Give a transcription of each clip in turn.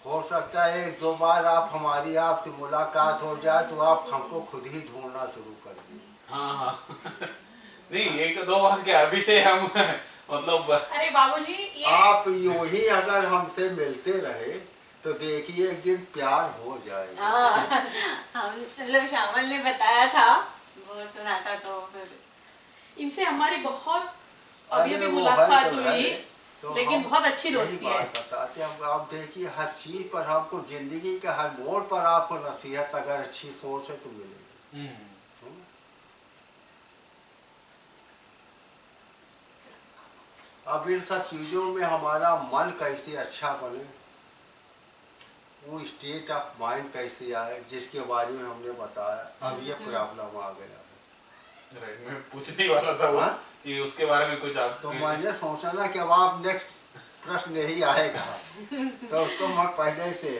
हो सकता है एक दो बार आप हमारी आपसे मुलाकात हो जाए तो आप हमको खुद ही ढूंढना शुरू कर दें। हाँ हाँ नहीं, एक दो बार क्या, अभी से हम मतलब अरे बाबूजी ये आप यूं ही अगर हमसे मिलते रहे तो देखिए एक दिन प्यार हो जाएगा। हाँ, हम मतलब श्यामल ने बताया था, वो सुना था, तो फिर इनसे हमारी बहुत अभी अरे अभी वो है मुलाकात तो हुई, है, तो लेकिन हम बहुत अच्छी यही दोस्ती है। बात बताते हैं हम। आप देखिए हर चीज पर हमको, जिंदगी के हर मोड़ पर आपको नसीहत अगर अच्छी सोच है तो मिलेगी। हम्म? अब इन सब चीजों में हमारा मन कैसे अच्छा बने, वो स्टेट ऑफ माइंड कैसे आए, जिसके बारे में हमने बताया। अब ये प्रॉब्लम आ गया है। राइट, मैं पूछने ही वाला था वो हाँ? कि उसके बारे में कुछ आप। तो मैंने सोचा ना कि अब आप नेक्स्ट प्रश्न यही आएगा तो उसको मैं पहले से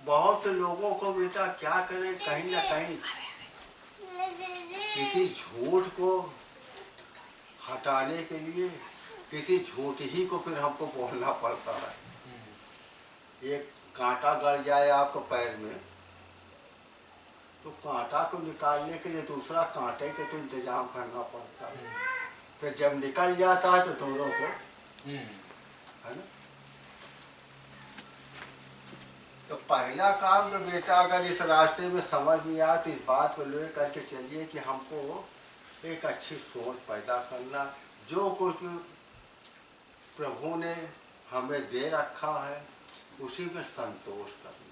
बहुत से लोगों को बेटा क्या करें, कहीं ना कहीं किसी झूठ को हटाने के लिए किसी झूठ ही को फिर हमको बोलना पड़ता है। एक कांटा गड़ जाए आपको पैर में तो कांटा को निकालने के लिए दूसरा कांटे के तो इंतजाम करना पड़ता है। फिर जब निकल जाता है तो दोनों को, है ना। तो पहला काम तो बेटा अगर इस रास्ते में समझ में आए तो इस बात को ले करके चलिए कि हमको एक अच्छी सोच पैदा करना, जो कुछ प्रभु ने हमें दे रखा है उसी में संतोष करना।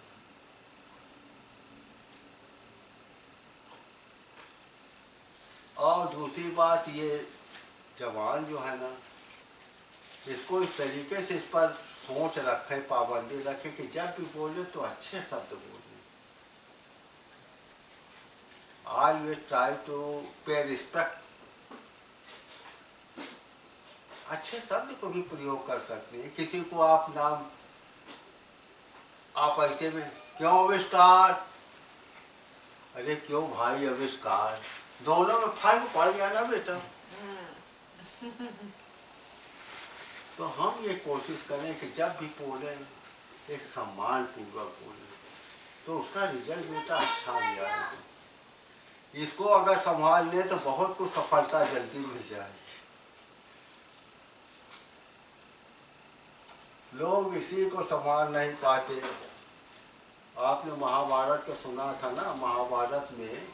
और दूसरी बात ये जवान जो है ना, इसको इस तरीके से इस पर सोच रखे, पाबंदी रखे कि जब भी बोले तो अच्छे शब्द बोले। ऑलवेज ट्राई टू पे रिस्पेक्ट। अच्छे शब्द को भी प्रयोग कर सकते हैं। किसी को आप नाम, आप ऐसे में क्यों आविष्कार, अरे क्यों भाई आविष्कार, दोनों में फर्क पड़ गया ना बेटा। तो हम ये कोशिश करें कि जब भी बोले एक सम्मान पूर्वक बोले तो उसका रिजल्ट बेटा अच्छा भी आएगा। इसको अगर संभाल ले तो बहुत कुछ सफलता जल्दी मिल जाएगी। लोग इसी को संभाल नहीं पाते। आपने महाभारत का सुना था ना, महाभारत में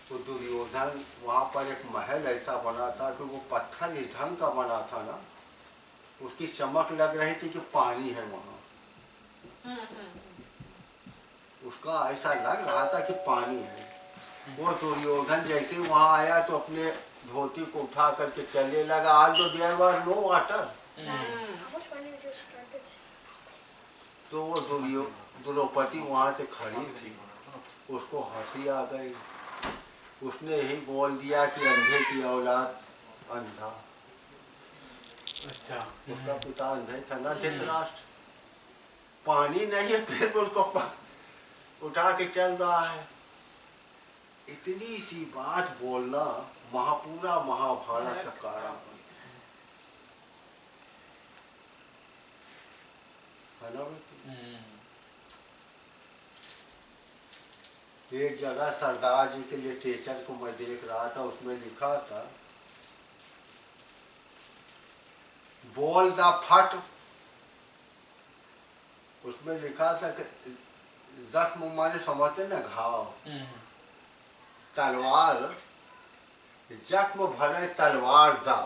वो दुर्योधन, वहाँ पर एक महल ऐसा बना था कि वो पत्थर इस ढंग का बना था ना, उसकी चमक लग रही थी कि पानी है वहाँ। उसका ऐसा लग रहा था कि पानी है। वो दुर्योधन जैसे वहाँ आया तो अपने धोती को उठा करके चलने लगा। आज जो देयर वाज नो वाटर। तो वो द्रौपदी वहाँ से खड़ी थी, उसको हंसी आ गई। उसने यही बोल दिया कि अंधे की औलाद अंधा। अच्छा, उसका पिता अंधे था ना, धृतराष्ट्र। पानी नहीं है फिर भी उसको उठा के चल रहा है। इतनी सी बात बोलना पूरा महाभारत का कारण है ना बेटी। एक जगह सरदार जी के लिटरेचर को मैं देख रहा था, उसमें लिखा था बोल द फट। उसमें लिखा था कि जख्म माने समझते ना घाव, तलवार जख्म भरे तलवार दा,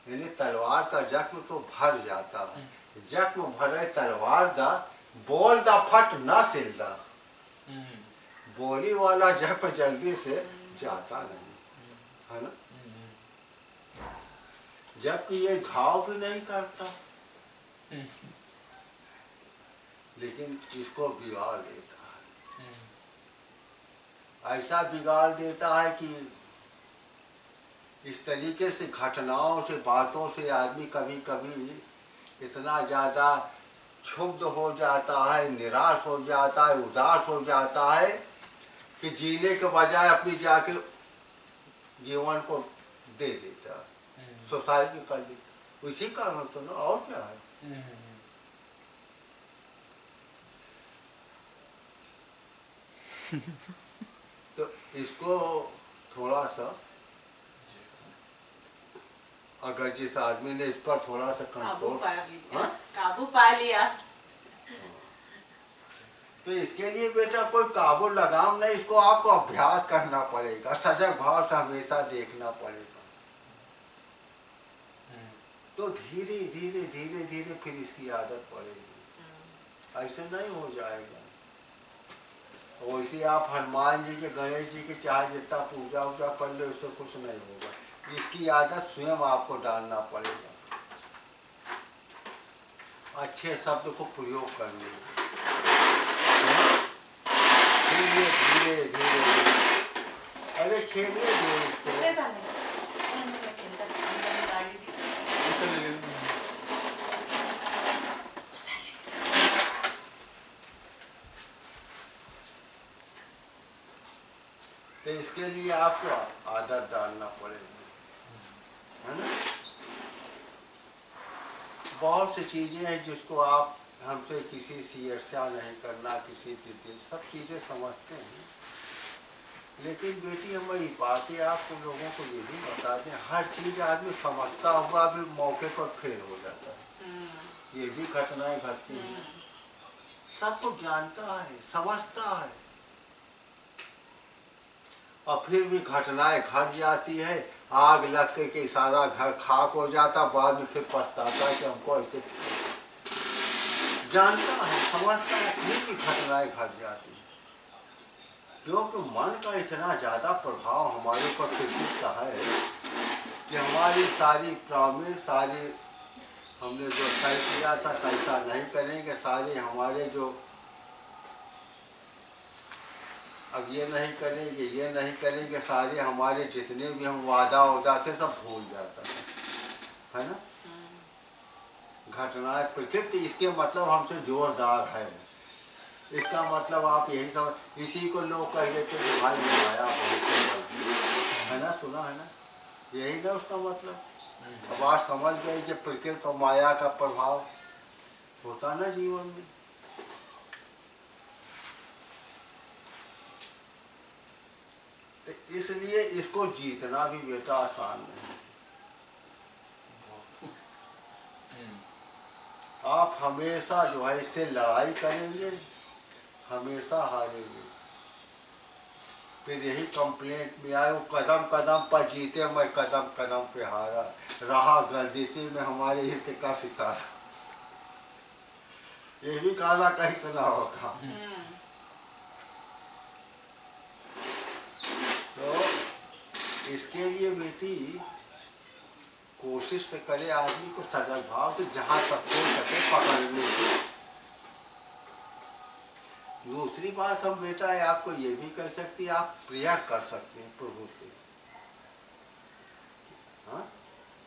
यानी तलवार का जख्म तो भर जाता है। जख्म भरे तलवार दा, बोल दा फट ना सिल दा। बोली वाला जख्म जल्दी से जाता नहीं, है ना। जबकि ये घाव भी नहीं करता, लेकिन इसको बिगाड़ देता है। ऐसा बिगाड़ देता है कि इस तरीके से घटनाओं से, बातों से आदमी कभी कभी इतना ज़्यादा क्षुब्ध हो जाता है, निराश हो जाता है, उदास हो जाता है कि जीने के बजाय अपनी जाके जीवन को दे देता है। सोसाइटी कर ली, उसी कारण तो ना, और क्या है। तो इसको थोड़ा सा, अगर जिस आदमी ने इस पर थोड़ा सा काबू कंट्रोल, पा लिया, हाँ? काबू पा लिया। तो इसके लिए बेटा कोई काबू लगाम नहीं, इसको आपको अभ्यास करना पड़ेगा, सजग भाव से हमेशा देखना पड़ेगा। तो धीरे धीरे धीरे धीरे फिर इसकी आदत पड़ेगी, ऐसे नहीं हो जाएगा। वैसे आप हनुमान जी के, गणेश जी के चाहे जितना पूजा वूजा कर ले, उससे कुछ नहीं होगा। इसकी आदत स्वयं आपको डालना पड़ेगा, अच्छे शब्द को प्रयोग करने की। धीरे धीरे धीरे, अरे खेलने दो इसको। तो इसके लिए आपको आदत डालना पड़ेगा, है ना। बहुत सी चीज़ें हैं जिसको आप हमसे किसी से ईर्ष्या नहीं करना, किसी से सब चीज़ें समझते हैं। लेकिन बेटी हमारी बातें आपको लोगों को ये भी बताते हैं, हर चीज़ आदमी समझता हुआ भी मौके पर फेल हो जाता है। ये भी घटनाएं घटती हैं, सब कुछ जानता है, समझता है, और फिर भी घटनाएं घट जाती है। आग लग के सारा घर खाक हो जाता, बाद में फिर पछताता है कि हमको ऐसे, जानता है, समझता है, फिर भी घटनाएं घट जाती हैं। क्योंकि मन का इतना ज़्यादा प्रभाव हमारे ऊपर प्रकृति का है कि हमारी सारी प्रॉमिस, सारी हमने जो तय किया था कैसा नहीं करेंगे, सारे हमारे जो अब ये नहीं करेंगे, ये नहीं करेंगे, सारे हमारे जितने भी हम वादा उदा थे सब भूल जाता है ना। घटनाएं प्रकृति, इसके मतलब हमसे जोरदार है। इसका मतलब आप यही समझ, इसी को लोग कह देते कि भाई माया बहुत है ना, सुना है ना, यही ना उसका मतलब। अब आप समझ गए कि प्रकृति और माया का प्रभाव होता ना जीवन में। तो इसलिए इसको जीतना भी बेटा आसान नहीं। आप हमेशा जो है इससे लड़ाई करेंगे, हमेशा हारेंगे। फिर यही कंप्लेंट में आए, वो कदम कदम पर जीते, मैं कदम कदम पे हारा, रहा गर्दिशी में हमारे हिस्से का सितारा। ये भी गाना कहीं सुना होगा। तो इसके लिए बेटी कोशिश से करे आदमी को सजग भाव से जहाँ तक हो सके पकड़ने की। दूसरी बात हम बेटा है आपको ये भी कर सकती है, आप प्रेयर कर सकते हैं प्रभु से। हाँ,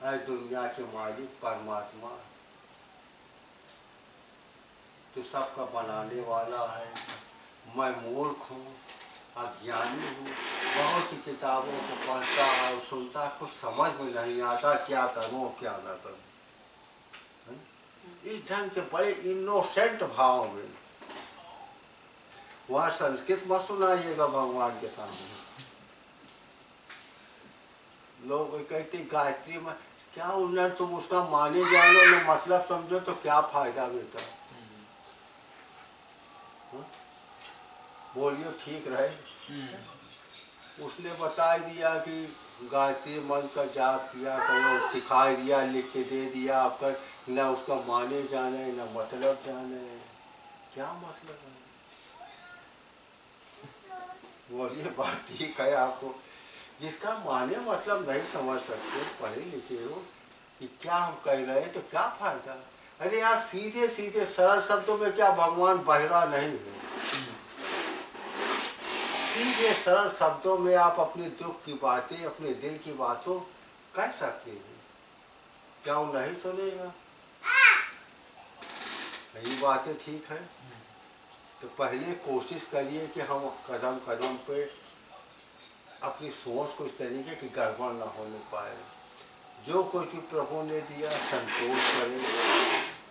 ऐ दुनिया के मालिक परमात्मा, तो सबका बनाने वाला है, मैं मूर्ख हूँ, अज्ञानी हूँ, बहुत सी किताबों को पढ़ता और सुनता, कुछ समझ में नहीं आता क्या करूँ क्या ना करूँ। इस ढंग से बड़े इनोसेंट भाव में, वहाँ संस्कृत मत सुनाइएगा भगवान के सामने। लोग कहते गायत्री में क्या उन्नत, तुम उसका माने जानो ना मतलब समझो तो क्या फायदा बेटा। बोलिए ठीक रहे। उसने बता दिया कि गायत्री मंत्र का जाप किया करो, सिखा दिया, लिख के दे दिया, आपका न उसका माने जाने न मतलब जाने, क्या मतलब है। बोलिए बात ठीक है, आपको जिसका माने मतलब नहीं समझ सकते, पढ़े लिखे हो, कि क्या हम कह रहे हैं तो क्या फायदा। अरे आप सीधे सीधे सरल शब्दों में, क्या भगवान बहरा नहीं है, सीधे सरल शब्दों में आप अपने दुख की बातें, अपने दिल की बातों कह सकते हैं। क्या वो नहीं सुनेगा? यही बातें ठीक है। तो पहले कोशिश करिए कि हम कदम कदम पे अपनी सोच को इस तरीके की गड़बड़ ना होने पाए। जो कुछ भी प्रभु ने दिया संतोष करें,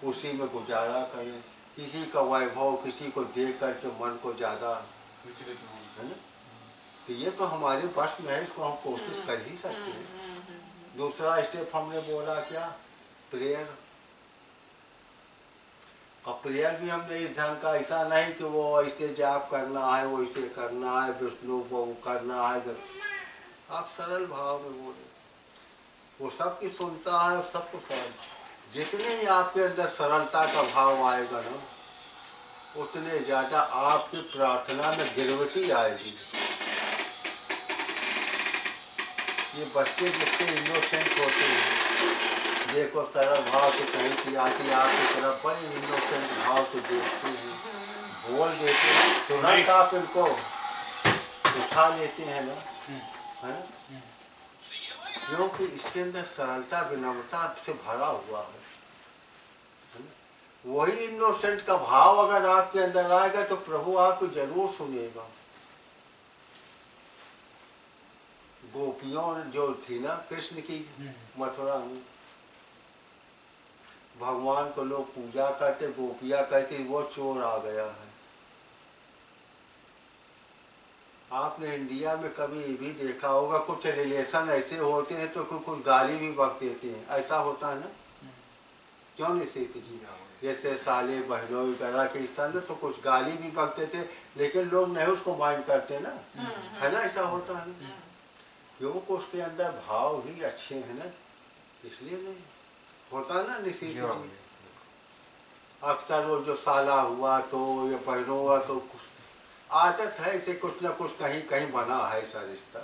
उसी में गुजारा करें। किसी का वैभव किसी को दे करके मन को ज़्यादा, विचलित न हों। है ना, तो ये तो हमारे वश में है, इसको हम कोशिश कर ही सकते हैं। दूसरा स्टेप हमने बोला क्या, प्रेयर। और प्रेयर भी हमने इस ढंग का, ऐसा नहीं कि वो ऐसे जाप करना है, वो ऐसे करना है, विष्णु को करना है। आप सरल भाव में बोले, वो सबकी सुनता है और सबको सरल। जितने ही आपके अंदर सरलता का भाव आएगा ना, उतने ज़्यादा आपकी प्रार्थना में गिरवटी आएगी। ये बच्चे जितने इनोसेंट होते हैं, देखो सरल भाव से कहीं से आती आपकी तरफ बड़े इनोसेंट भाव से देखते हैं, बोल देते हैं, तुरंत आप इनको उठा लेते हैं ना, है ना, क्योंकि इसके अंदर सरलता विनम्रता से भरा हुआ है ना? वही इनोसेंट का भाव अगर आपके अंदर आएगा तो प्रभु आपको जरूर सुनेगा। गोपियों जो थी ना कृष्ण की मथुरा में, भगवान को लोग पूजा करते, गोपियां कहते वो चोर आ गया है। आपने इंडिया में कभी ये भी देखा होगा, कुछ रिलेशन ऐसे होते हैं तो कुछ गाली भी बक देते हैं, ऐसा होता है ना, क्यों नहीं सीखती जी? जैसे साले बहनों वगैरह के स्थान में तो कुछ गाली भी बकते थे, लेकिन लोग नहीं उसको माइंड करते ना, है ना, ऐसा होता है ना, क्योंकि उसके अंदर भाव ही अच्छे हैं ना, इसलिए नहीं होता ना निश्चित जी। अक्सर वो जो साला हुआ तो या बहनों हुआ तो कुछ आदत है, इसे कुछ ना कुछ कहीं कहीं बना है ऐसा रिश्ता।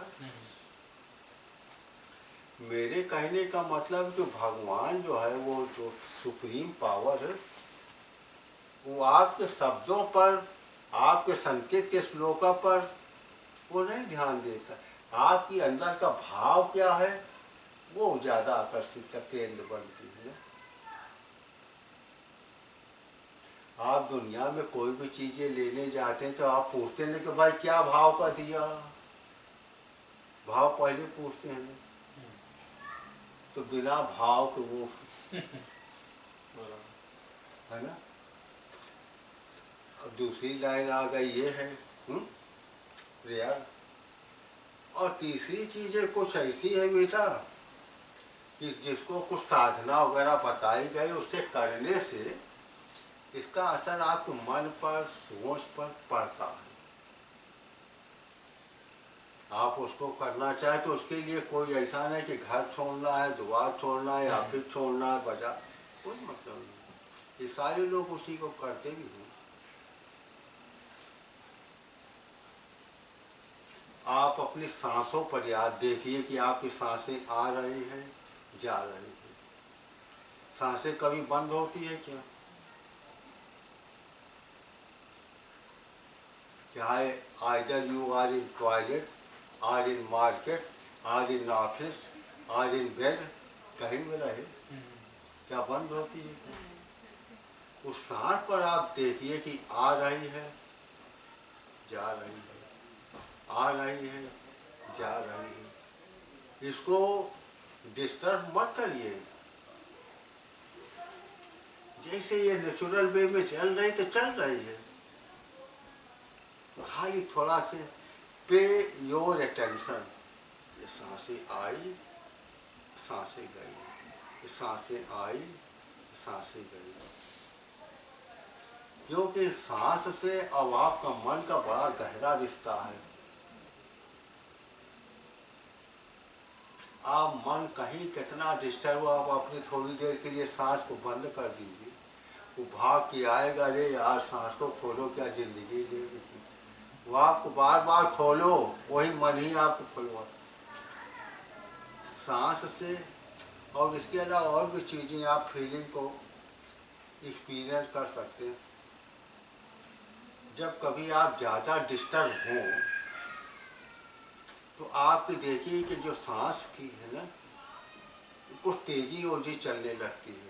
मेरे कहने का मतलब जो भगवान जो है, वो जो सुप्रीम पावर है, वो आपके शब्दों पर, आपके संकेत के श्लोकों पर वो नहीं ध्यान देता। आपकी अंदर का भाव क्या है वो ज़्यादा आकर्षित का केंद्र बनती है। आप दुनिया में कोई भी चीज़ें लेने जाते हैं तो आप पूछते हैं कि भाई क्या भाव का दिया, भाव पहले पूछते हैं ना, तो बिना भाव के वो है ना। अब दूसरी लाइन आ गई ये है प्रेयर। और तीसरी चीज़ें कुछ ऐसी है बेटा कि जिसको कुछ साधना वगैरह बताई गई, उससे करने से इसका असर आपके मन पर, सोच पर पड़ता है। आप उसको करना चाहे तो उसके लिए कोई ऐसा नहीं कि घर छोड़ना है, द्वार छोड़ना है, ऑफिस छोड़ना है, बाजार, कोई मतलब नहीं। ये सारे लोग उसी को करते भी हैं। आप अपनी सांसों पर याद देखिए कि आपकी सांसें आ रही हैं, जा रही हैं। सांसें कभी बंद होती है क्या? चाहे either you are in toilet, or in market, or in office, or in bed, कहीं में रहे, क्या बंद होती है? उस सांस पर आप देखिए कि आ रही है, जा रही है, आ रही है, जा रही है। इसको डिस्टर्ब मत करिए। जैसे ये नेचुरल वे में चल रही तो चल रही है, खाली थोड़ा से पे योर अटेंशन। ये सांसें आई, सांसें गई, ये सांसें आई, सांसें गई। क्योंकि सांस से अब आपका मन का बड़ा गहरा रिश्ता है। आप मन कहीं कितना डिस्टर्ब हो, आप अपनी थोड़ी देर के लिए सांस को बंद कर दीजिए, वो भाग के आएगा, अरे यार सांस को खोलो, क्या जिंदगी दे रही। वो आपको बार बार खोलो, वही मन ही आपको खोलवा सांस से। और इसके अलावा और भी चीज़ें आप फीलिंग को एक्सपीरियंस कर सकते हैं। जब कभी आप ज़्यादा डिस्टर्ब हों तो आप देखिए कि जो सांस की है ना, कुछ तेजी ओजी चलने लगती है।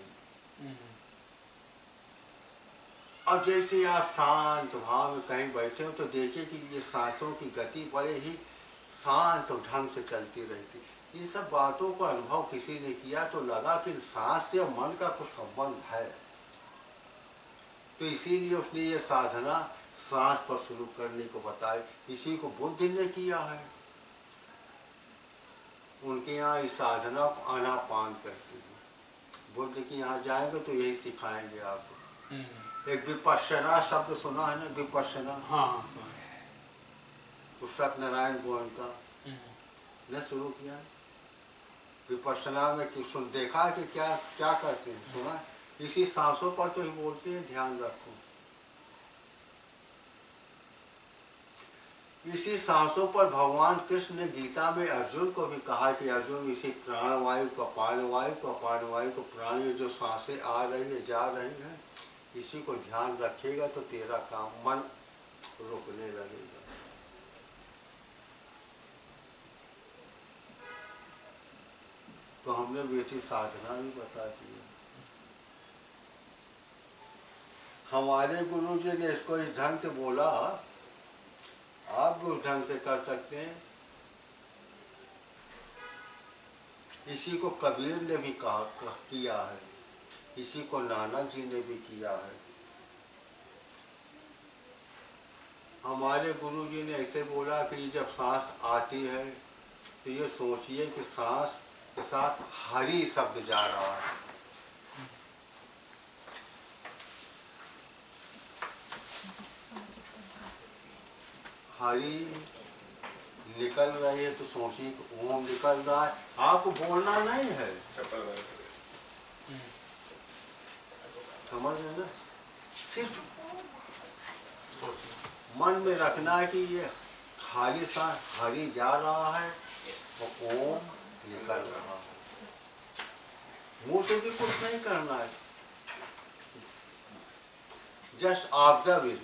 और जैसे आप शांत भाव में कहीं बैठे हो तो देखिए कि ये सांसों की गति बड़े ही शांत ढंग से चलती रहती। इन सब बातों को अनुभव किसी ने किया तो लगा कि सांस से मन का कुछ संबंध है, तो इसीलिए उसने ये साधना सांस पर शुरू करने को बताई। इसी को बुद्ध ने किया है। उनके यहाँ इस साधना को आनापान करते हैं। बुद्ध के यहाँ जाएंगे तो यही सिखाएंगे आपको। एक विपश्यना शब्द सुना है ना, विपश्यना? हाँ। तो सत्यनारायण गोविंद का ने शुरू किया। विपश्यना में कि सुन देखा कि क्या क्या करते हैं, सुना? इसी सांसों पर तो ही बोलते हैं, ध्यान रखो। इसी सांसों पर भगवान कृष्ण ने गीता में अर्जुन को भी कहा कि अर्जुन इसी प्राणवायु को अपानवायु को अपानवायु को प्राण, ये जो सांसें आ रही है जा रही है, इसी को ध्यान रखेगा तो तेरा काम मन रुकने लगेगा। तो हमने बेटी साधना भी बता दी है। हमारे गुरु जी ने इसको इस ढंग से बोला, आप भी उस ढंग से कर सकते हैं। इसी को कबीर ने भी किया है, इसी को नानक जी ने भी किया है। हमारे गुरु जी ने ऐसे बोला कि जब सांस आती है तो ये सोचिए कि सांस के साथ हरि शब्द जा रहा है। हरि निकल रही है तो सोचिए कि ओम निकल रहा है। आपको बोलना नहीं है, समझ रहे ना? सिर्फ मन में रखना है कि ये खाली सांस हरि जा रहा है और ओम निकल रहा है। मुंह से भी कुछ नहीं करना है, जस्ट ऑब्जर्व इट।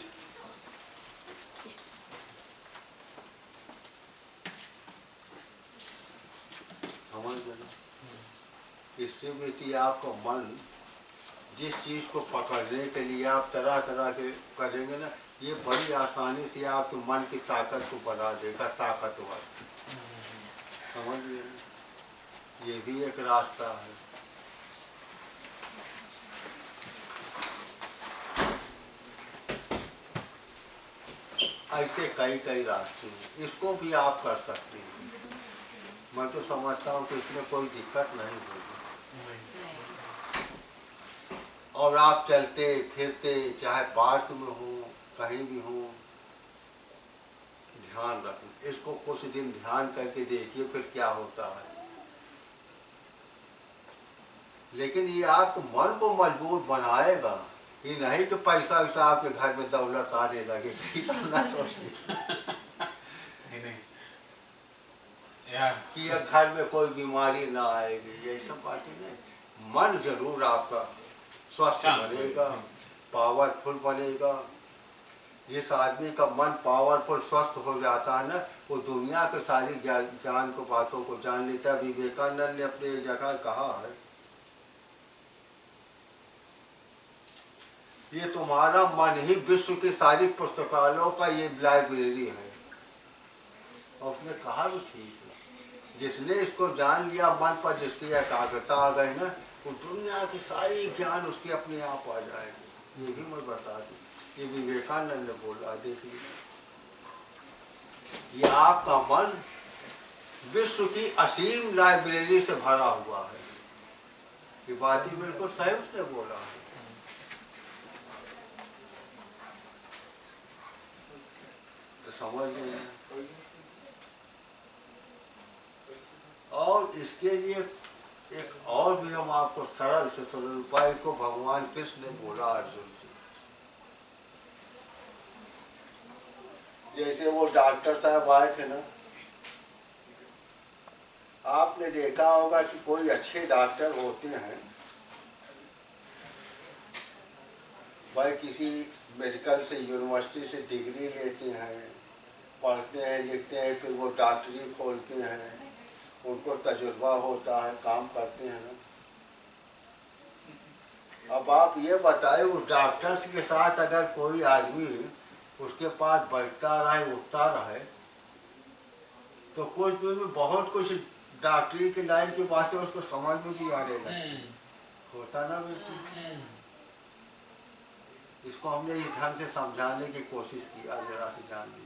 समझ गए? इससे बेटी आपका मन जिस चीज को पकड़ने के लिए आप तरह तरह के करेंगे ना, ये बड़ी आसानी से आपके मन की ताकत को बढ़ा देगा, ताकतवर। समझ गए? ये भी एक रास्ता है। ऐसे कई कई रास्ते हैं, इसको भी आप कर सकते हैं। मैं तो समझता हूँ कि इसमें कोई दिक्कत नहीं होगी। और आप चलते फिरते चाहे पार्क में हो कहीं भी हो, ध्यान रखना। इसको कुछ दिन ध्यान करके देखिए फिर क्या होता है। लेकिन ये आपको मन को मजबूत बनाएगा, ये नहीं कि पैसा वैसा आपके घर में दौलत आने लगे, ना सोचिए कि ये घर में कोई बीमारी ना आएगी, ये सब बातें नहीं। मन जरूर आपका स्वस्थ बनेगा, पावरफुल बनेगा। जिस आदमी का मन पावरफुल स्वस्थ हो जाता है ना, वो दुनिया के सारी ज्ञान को बातों को जान लेता है। विवेकानंद ने अपने एक जगह कहा है, ये तुम्हारा मन ही विश्व की सारी पुस्तकालयों का ये लाइब्रेरी है। और उसने कहा भी ठीक है, जिसने इसको जान लिया, मन पर जिसकी एकाग्रता आ गई ना, वो दुनिया की सारी ज्ञान उसकी अपने आप आ जाएगी। ये भी मैं बता दूं, ये विवेकानंद ने बोला। देखिए, ये आपका मन विश्व की असीम लाइब्रेरी से भरा हुआ है। ये बात ही बिल्कुल सही उसने बोला है। तो समझ लेना। और इसके लिए एक और भी हम आपको सरल से सरल उपाय को भगवान कृष्ण ने बोला अर्जुन से। जैसे वो डॉक्टर साहब आए थे ना, आपने देखा होगा कि कोई अच्छे डॉक्टर होते हैं, भाई किसी मेडिकल से यूनिवर्सिटी से डिग्री लेते हैं, पढ़ते हैं लिखते हैं, फिर वो डॉक्टरी खोलते हैं, उनको तजुर्बा होता है, काम करते हैं ना। अब आप ये बताएं, उस डॉक्टर्स के साथ अगर कोई आदमी उसके पास बैठता रहे उठता रहे, तो कुछ दिन में बहुत कुछ डॉक्टरी की लाइन की बातें उसको समझ में भी आने लगी। होता ना बेटी, इसको हमने इस ढंग से समझाने की कोशिश किया, जरा से जान लीजिए।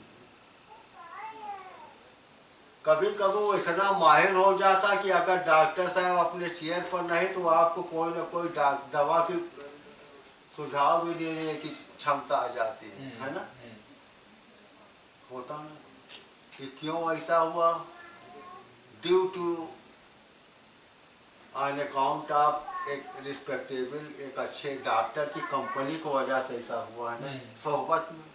कभी कभी वो इतना माहिर हो जाता कि अगर डॉक्टर साहब अपने चेयर पर नहीं तो आपको कोई ना कोई दवा की सुझाव भी देने की क्षमता आ जाती है ना। होता ना कि क्यों ऐसा हुआ, due to on account of एक रिस्पेक्टेबल, एक अच्छे डॉक्टर की कंपनी की वजह से ऐसा हुआ है ना, सोहबत में।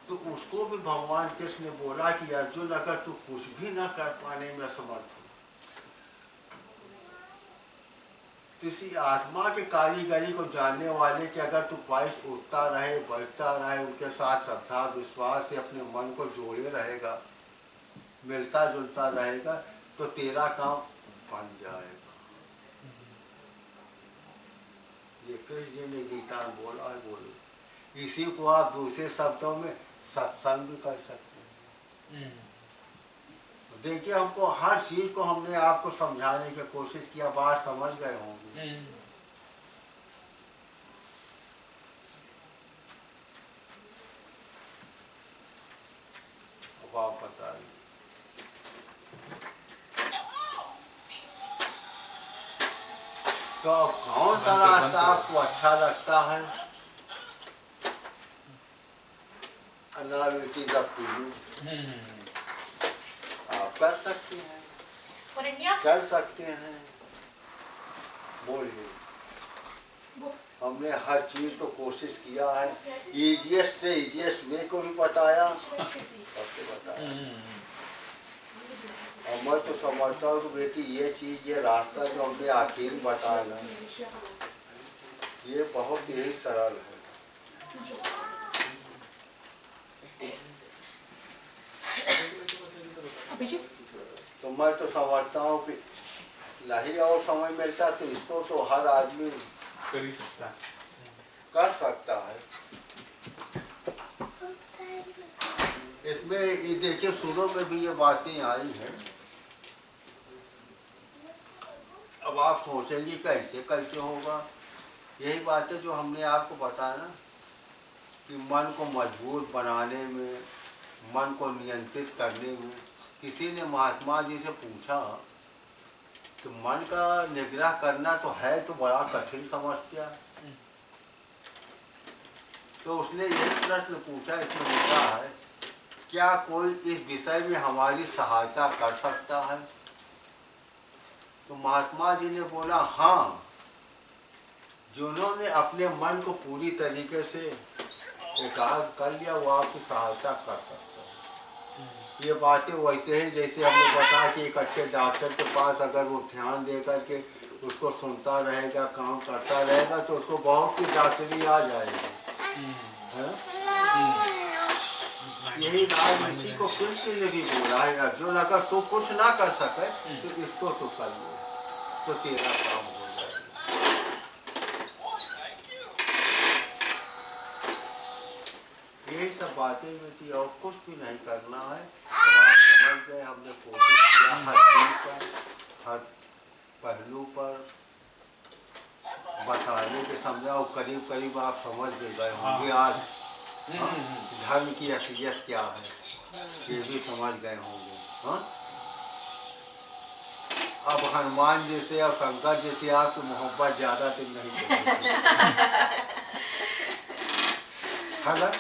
तो उसको भी भगवान कृष्ण ने बोला कि अर्जुन अगर तू कुछ भी ना कर पाने में समर्थ हो, तो इसी आत्मा के कारीगरी को जानने वाले कि अगर तू पास उठता रहे, बैठता रहे, उनके साथ श्रद्धा विश्वास से अपने मन को जोड़े रहेगा, मिलता जुलता रहेगा, तो तेरा काम बन जाएगा। ये कृष्ण जी ने गीता में बोला है। बोलो इसी को आप दूसरे शब्दों में सत्संग भी कर सकते हैं। देखिए हमको हर चीज को हमने आपको समझाने की कोशिश किया, बात समझ गए होंगे। अब आप बताइए तो अब कौन सा रास्ता आपको अच्छा लगता है? Now it is up to you। आप कर सकते हैं, For India? चल सकते हैं। बोलिए। हमने हर चीज को कोशिश किया है, इजिएस्ट से इजिएस्ट वे को भी बताया, सबसे बताया। और मैं तो समझता हूँ कि बेटी ये चीज, ये रास्ता जो हमने आखिर बताया ना, ये बहुत ही सरल है। अभिजीत, तो मैं तो समझता हूँ कि नहीं और समय मिलता तो इसको तो हर आदमी कर सकता है। इसमें ये देखिए शुरू में भी ये बातें आई हैं। अब आप सोचेंगे कैसे कैसे होगा। यही बात है जो हमने आपको बताया ना कि मन को मजबूत बनाने में, मन को नियंत्रित करने में। किसी ने महात्मा जी से पूछा कि मन का निग्रह करना तो है तो बड़ा कठिन समस्या। तो उसने यही प्रश्न पूछा, इसमें लिखा है क्या कोई इस विषय में हमारी सहायता कर सकता है? तो महात्मा जी ने बोला हाँ, जिन्होंने अपने मन को पूरी तरीके से एकाग्र कर लिया वो आपकी सहायता कर सकता है। ये बातें वैसे ही जैसे हमने बताया कि एक अच्छे डॉक्टर के पास अगर वो ध्यान दे करके उसको सुनता रहेगा, काम करता रहेगा, तो उसको बहुत सी डॉक्टरी आ जाएगी। यही राज इसी को कृष्ण ने भी बोला है, अर्जुन अगर तू कुछ ना कर सके तो इसको तो कर लो, तो तेरा काम हो जाएगा। यही सब बातें बेटी, और कुछ भी नहीं करना है। अब आप समझ गए, हमने कोशिश किया हर चीज पर, हर पहलू पर बताने के समझा, और करीब करीब आप समझ भी गए होंगे आज धर्म की असलियत क्या है, ये भी समझ गए होंगे। हाँ, अब हनुमान जी से और शंकर जी से आपकी मोहब्बत ज्यादा दिन नहीं चलेगी, है ना?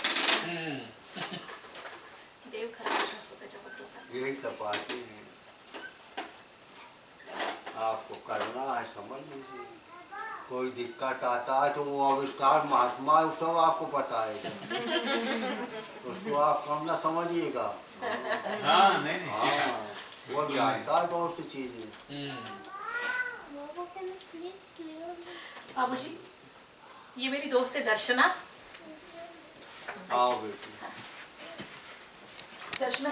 यही सब बातें हैं, आपको करना है, समझ लीजिए। कोई दिक्कत आता है तो वो आविष्कार महात्मा सब आपको बताएगा, उसको आप कम ना समझिएगा। हाँ, नहीं, हाँ, वो जानता है बहुत सी चीजें। बाबूजी, ये मेरी दोस्त है दर्शना। आओ बेटी। दर्शना